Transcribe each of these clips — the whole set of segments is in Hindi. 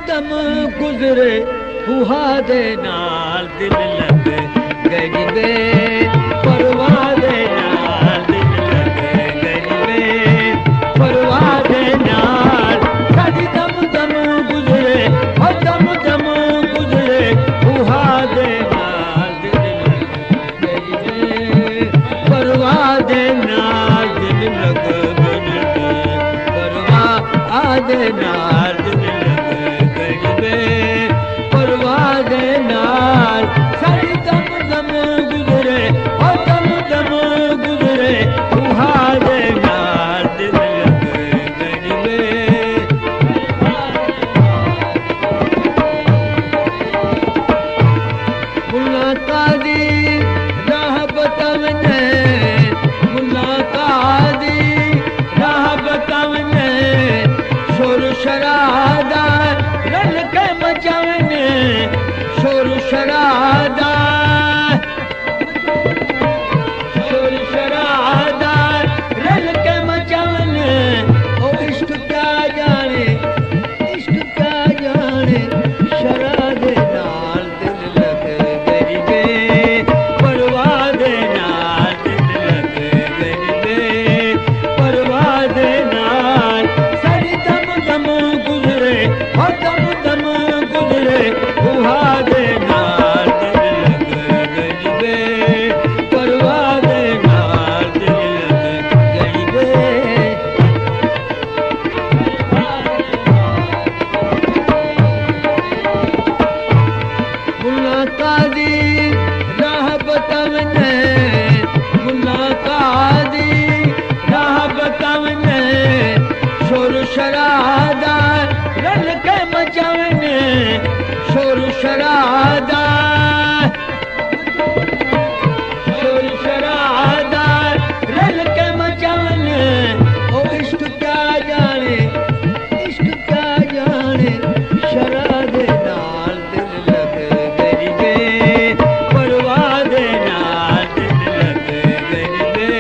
दम गुजरे हुआ दे नाल दिल लग गई वे परवाह दे नाल दिल लग गई वे परवाह दे नाल साडी दम दम गुजरे और दम दम गुजरे हुआ दे नाल दिल लग गई वे परवाह दे नाल दिल लग गई वे परवाह दे नाल दिल लग गई वे परवाह दे नाल साडी दम दम गुजरे और दम दम गुजरे हुआ दे नाल दिल लग गई वे मुलाकाती राह बतावने मुलाकाती राह बतावने शोर शरादा रल के मचावने शोर शरादा शोर शरादा रल के मचावने ओ इश्क क्या जाने शरादे नाल दिल लग गई वे परवाह दे नाल दिल लग गई वे परवाह दे नाल साडी दम दम गुजरे और दम दम गुजरे हुआ दे नाल दिल लग गई वे परवाह दे नाल दिल लग गई वे मुलाकाती राह बतावने मुलाकाती राह बतावने शोर शरादा रल के मचावने शोर शरादा शोर शरादा रल के मचावने ओ इश्क क्या जाने शरादे नाल दिल लग गई वे परवाह दे नाल दिल लग गई वे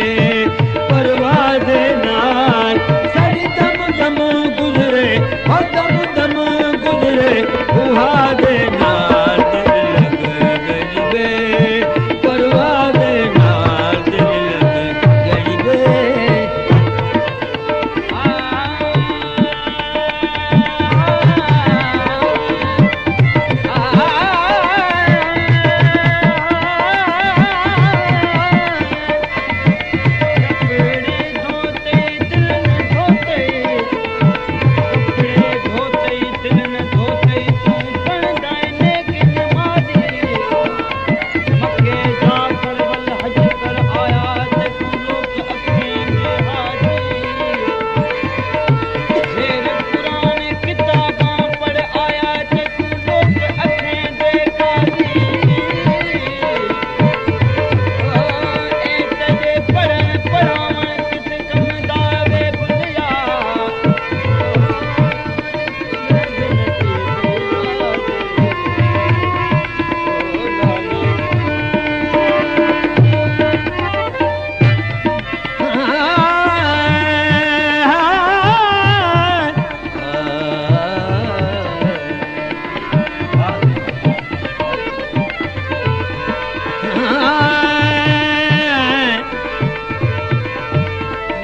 परवाह दे नाल साडी दम दम गुजरे और दम दम गुजरे हुआ दे नाल दिल लग गई वे परवाह दे नाल दिल लग गई वे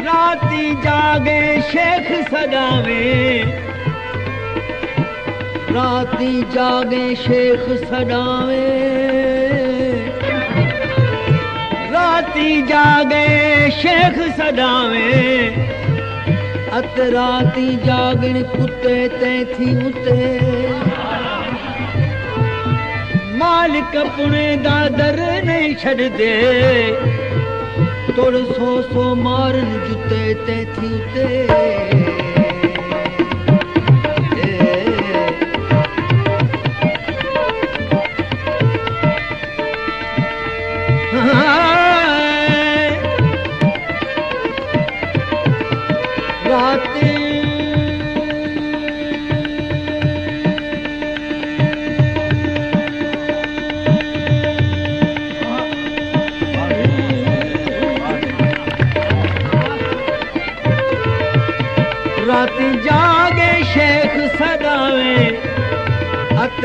राती जागे शेख सदावे राती जागे शेख सदावे राती जागे शेख सदावे अत राती जागण कुत्ते तैथी उते मालिक अपने दादर नहीं छड़ दे तोड़ सो मारन जुते तैथी उते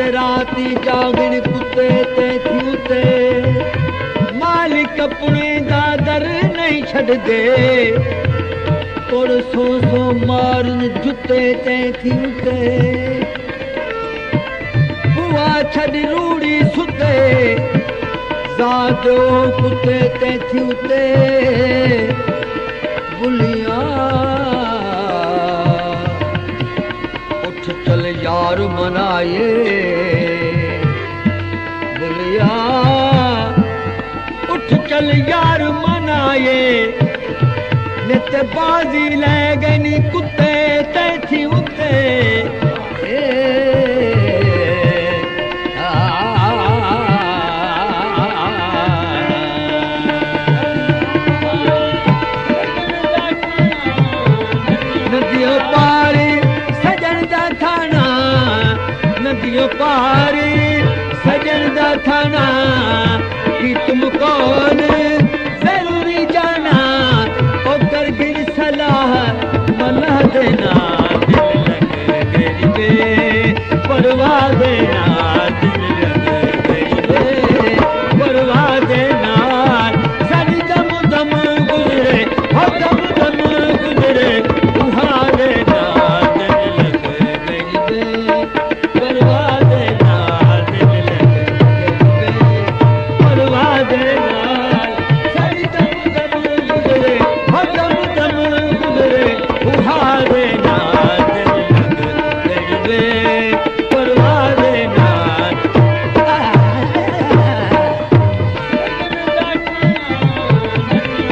ते राती जागण कुत्ते ते थियूं ते मालिक अपने दा दर नहीं छड़ दे और सो मारन जुते ते थियूं ते बुआ छड़ रूड़ी सुते ज़ादो कुत्ते ते थियूं ते बुलिया उठ चल यार मनाए बुलिया उठ चल यार मनाए नित बाजी ले गनी कुत्ते ते थियूं ते नदियों पारी सजन दा थाना नदियों पारी सजन दा थाना कि तुम कौन जरूरी जाना ओकर गिर सलाह मना देना दिल लग गई बे परवाह देना दिल लग गई बे परवाह देना सारी दम दम गुजरे हो दम दम गुजरे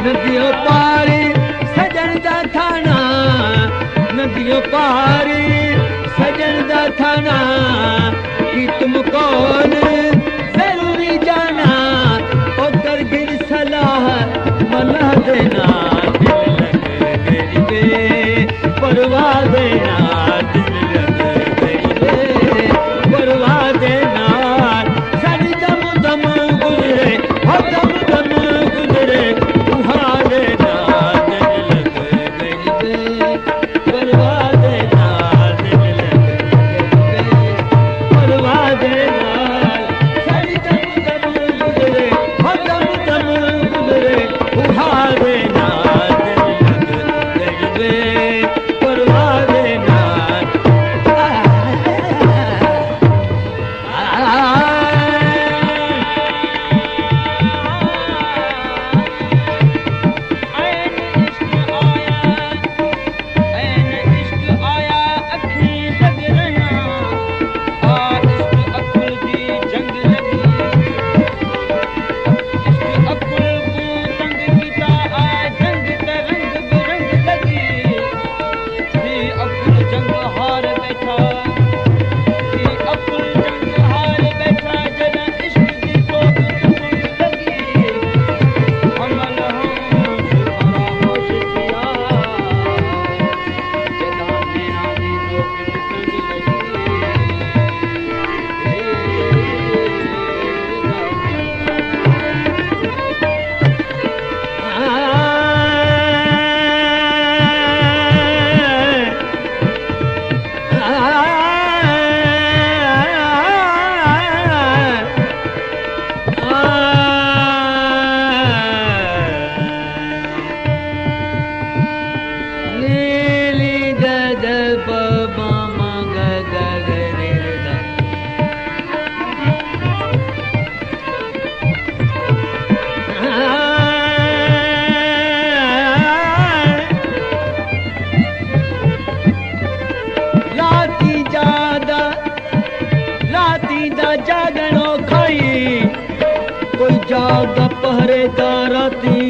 नदियों पारी सजन दा थाना नदियों पारी सजन दा थाना कि तुम कौन जरूरी जाना ओकर गिर सलाह मना देना दिल लग गई बे परवाह देना दिल लग गई बे परवाह देना सारी दम दम गुजरे हो दम दम गुजरे जागनो खाई कोई जागदा पहरेदार राती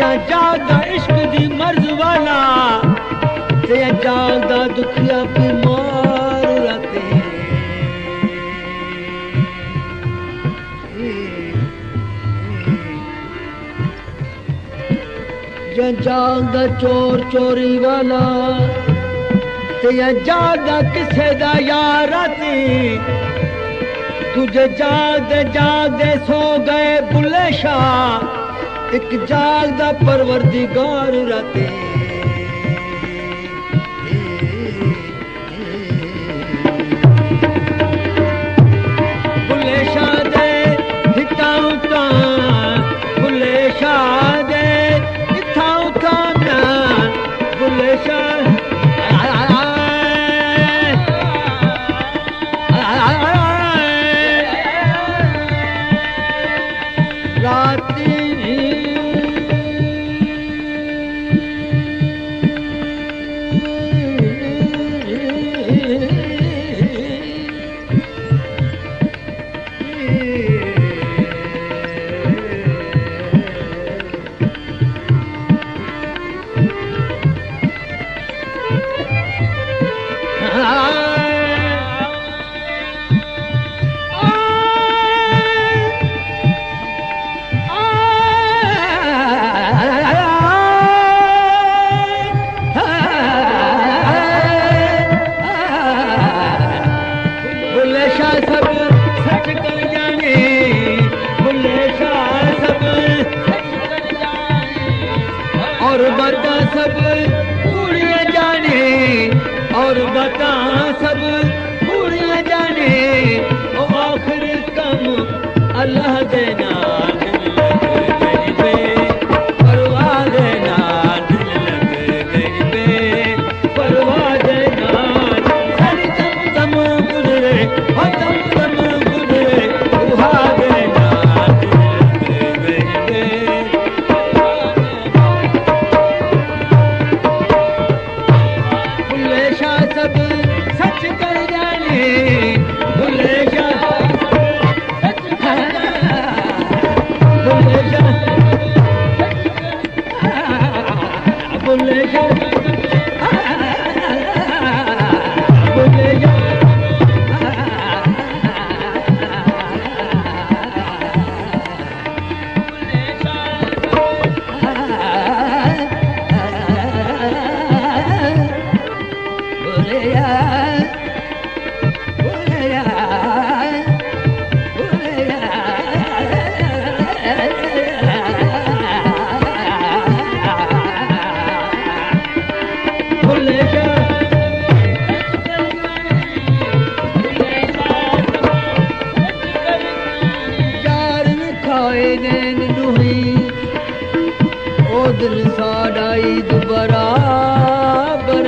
या जागदा इश्क दी मर्ज वाला ते या जागदा दुखिया बीमार राती या जागदा चोर चोरी वाला ते या जागदा किसे दा यार राती तुझे जागदे जागदे सो गए बुल्ले शाह एक जागदा परवरदिगार राते और बता सब पूरियां जाने और बता सब पूरियां जाने ओ आखिर कम अल्लाह दे नाल दिल लग गई बे परवाह दे नाल दिल लग गई बे परवाह दे नाल सारी दम दम गुजरे ओ दम दम गुजरे दुहा दे नाल दिल लग गई बे भुले शाह सब सच कर जाने भुले शाह भुले शाह भुले शाह भुले दिल साड़ा ईद बराबर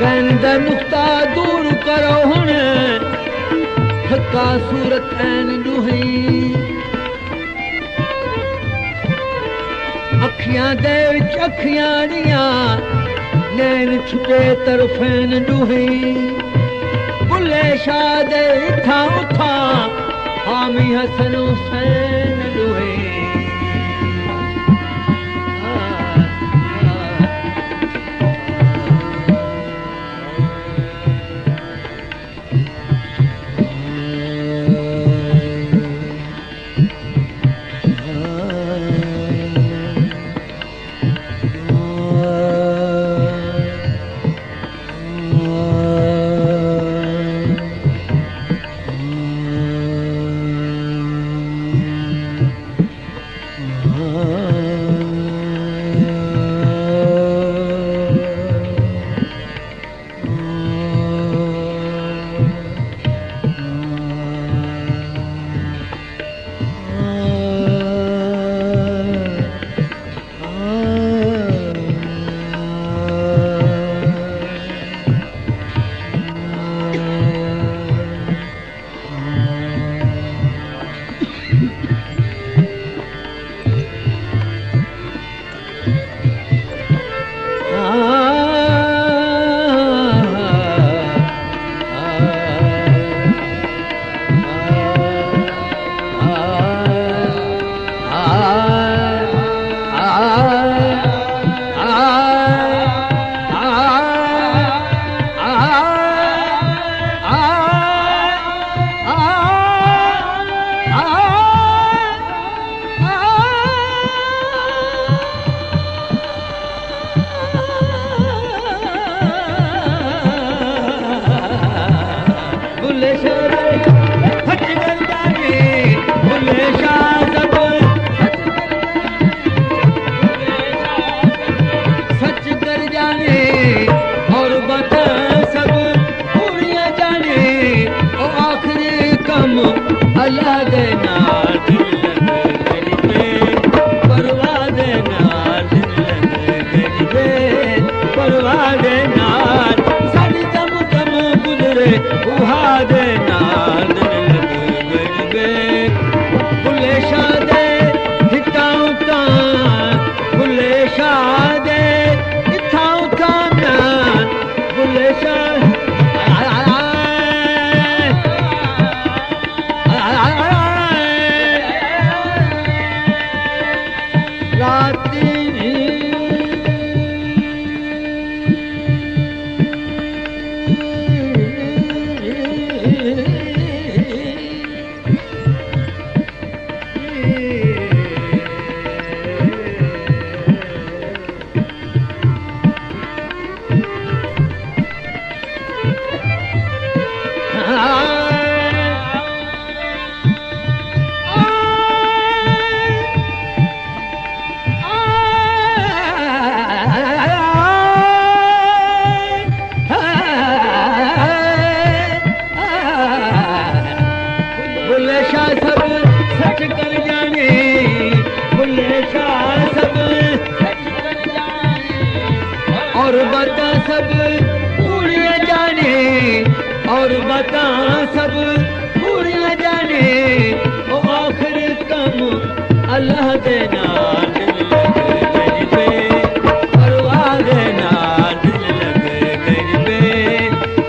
गंद नुक्ता दूर करो हुन थका सूरत ऐन दुही अखियां दे विच अखियां दियां नैन छुटे तरफैन दुही बुल्ले शाह दे इथां उथां हामी हसन हुसैन दुहे बता सब पूरियां जाने और बता सब पूरियां जाने ओ आखिर कम अल्लाह दे नाल दिल लग गरीबे परवाह दे नाल दिल लग गरीबे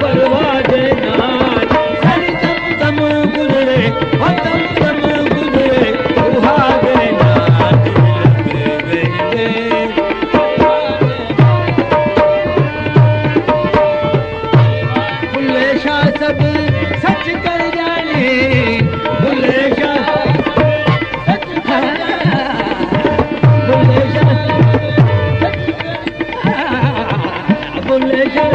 परवाह दे नाल सारी दम दम गुजरे और दम दम गुजरे दुहा दे नाल दिल लग गरीबे बुल्ले शाह सब सच कर जाने बुल्ले शाह बुल्ले शाह बुल्ले शाह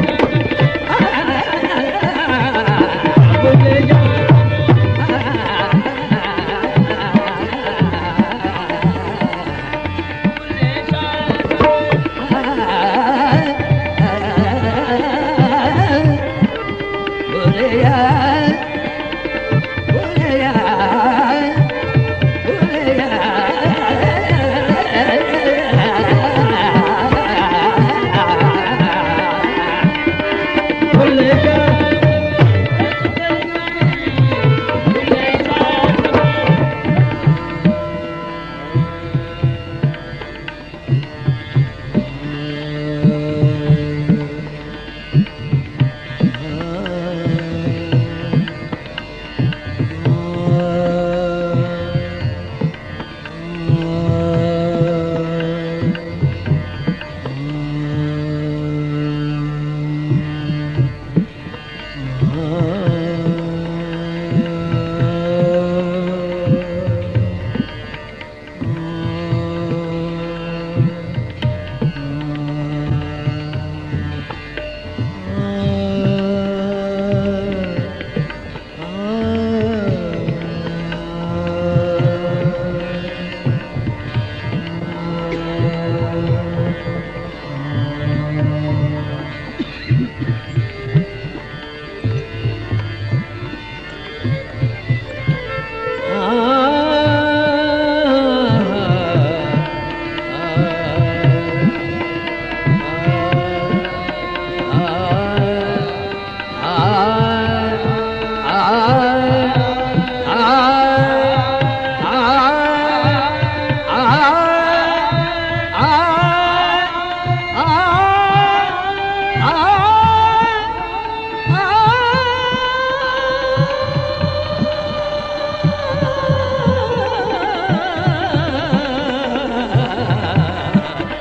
बुल्ले शाह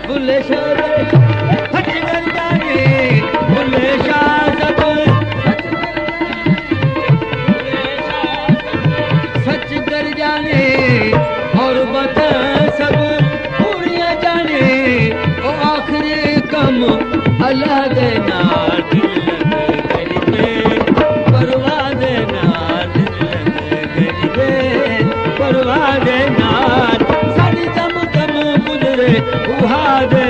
बुल्ले शाह सच कर जाने बुल्ले शाह सब सच कर जाने और बता सब पूरियां जाने ओ आखिरी कम अल्लाह दे नाल दिल लग गरीबे परवाह दे नाल दिल लग गरीबे परवाह दे नाल सारी दम दम गुजरे उहा दे